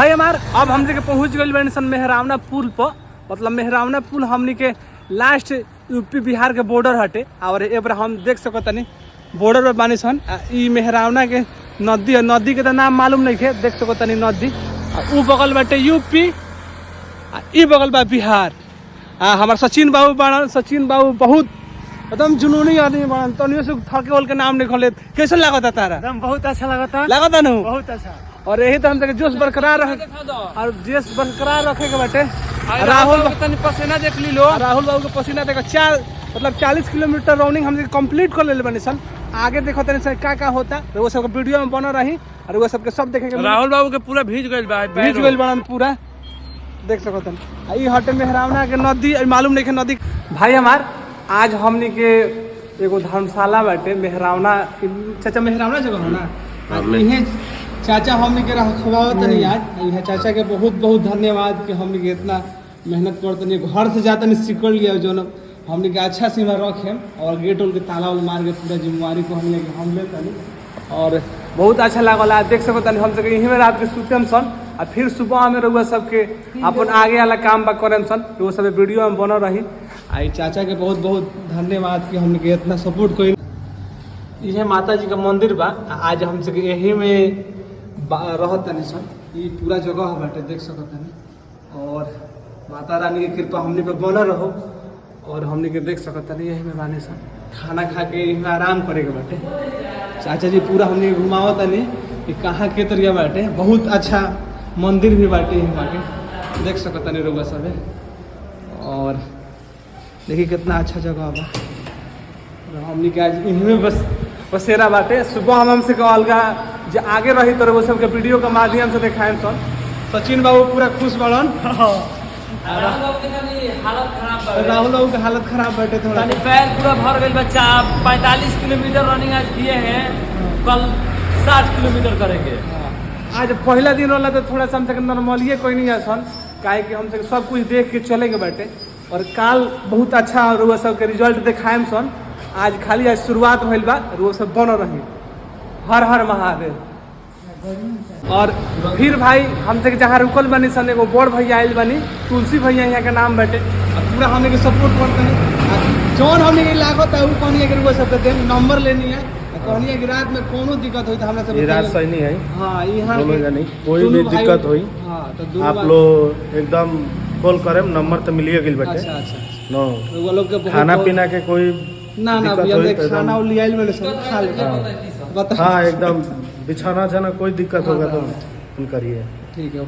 भाई हमार अब हम के पहुंच गए बनी सन मेहरावना पुल पर। मतलब मेहरावना पुल हमनी के लास्ट यूपी बिहार के बॉर्डर हटे और एक बार हम देख सको तनी बॉर्डर पर बानी सन। ई मेहरावना के नदी है, नदी के तो नाम मालूम नहीं है, देख सको तनी नदी। ऊ बगल बाटे यूपी, ई बगल बा बिहार। हमार सचिन बाबू बाड़न, सचिन बाबू बहुत एकदम जुनूनी आदमी बाड़न। तनियो से थके होल के नाम नहीं खोले। कैसे लागता तारा? एकदम बहुत अच्छा लगता नु बहुत अच्छा। और यही तो हम तक जोश बरकरार रखे और जोश बरकरार रखे के बाटे। राहुल पसीना देख ली लो, राहुल बाबू के पसीना देखो। 40 किलोमीटर रनिंग हम कंप्लीट कर ले बनी सन। आगे देखो तनी सर का होता वो सब वीडियो में बना रही और वो सब के सब देखेंगे। राहुल बाबू के पूरा भीज गइल बा, भीज गइल बा पूरा, देख सको तन। ई हटे मेहरावना के नदी, मालूम नहीं है नदी। भाई हमार आज हमनी के एगो धर्मशाला बाटे मेहरावना। चाचा मेहरावना जगह हो ना, इहे चाचा हमनी के रखवावत नहीं आज। इहे चाचा के बहुत बहुत धन्यवाद कि हमनी के इतना मेहनत करतनी। घर से जातनी सीकड़ लिया जो हमनी के अच्छा से रखे और गेट उल के ताला उल मार के पूरा जिम्मेवारी को हम लेतनी। और बहुत अच्छा लागल। देख सको तनी हम सब यहीं में रात के सुतम सन और फिर सुबह में रहुआ सबके अपन आगे वाला काम बा करम सन। वो सब वीडियो में बनल रही। आई चाचा के बहुत बहुत धन्यवाद कि हमने के इतना सपोर्ट करी। ये माता जी का मंदिर बा। आज हम सब यही में रहत तनी सन। ये पूरा जगह बाटे, देख सको तनी। और माता रानी की कृपा हमने पे बनल रहो। और हमने के देख सको तनी यही में बानी सन। खाना खा के यही में आराम करे के बाटे। चाचा जी पूरा हमने घुमावत तनी कि कहाँ के तरिया बाटे। बहुत अच्छा मंदिर भी बाटे यहीं बाटे, देख सको तनी रउआ सबे। और देखिए कितना अच्छा जगह बा। हमने के आज इन्हीं में बस बसेरा बाटे। सुबह हमसे अलगा जो आगे रही तो वो सबके वीडियो के माध्यम से दिखाएं सन। सचिन बाबू पूरा खुश बड़न। राहुल बाबू के हालत खराब बाटे थोड़ा। पैर पूरा भर गइल बच्चा। 45 किलोमीटर रनिंग आज किए हैं, कल 60 किलोमीटर करेंगे। आज पहला दिन वाला तो थोड़ा सा हम तक नॉर्मलिए कोई नहीं है सन, काहे कि हम सब कुछ देख के चले के बाटे। और काल बहुत अच्छा रुआ सब के रिजल्ट दिखाएम सन। आज खाली आज शुरुआत भइल बा, रुआ सब बन रही। हर हर महादेव। और फिर भाई हम तक जहाँ रुकल बनी सन एगो बड़ भैया आयल बनी, तुलसी भैया यहाँ के नाम बाटे। पूरा हमने के सपोर्ट करते हैं। जौन हमने के लागत है वो कहनी है रुआ सब के नंबर लेनी है। कहनी है कि रात में कोनो दिक्कत हुई तो हमरा सब रात सही नहीं है। हाँ यहाँ नहीं कोई भी दिक्कत हुई तो आप लोग एकदम कॉल करें, नंबर तो मिलिए गिल बटे। अच्छा नो वो लोग के खाना पीना के कोई ना खाना लिया खा ले। हाँ एकदम बिछाना छाना कोई दिक्कत होगा तो करिए। ठीक है।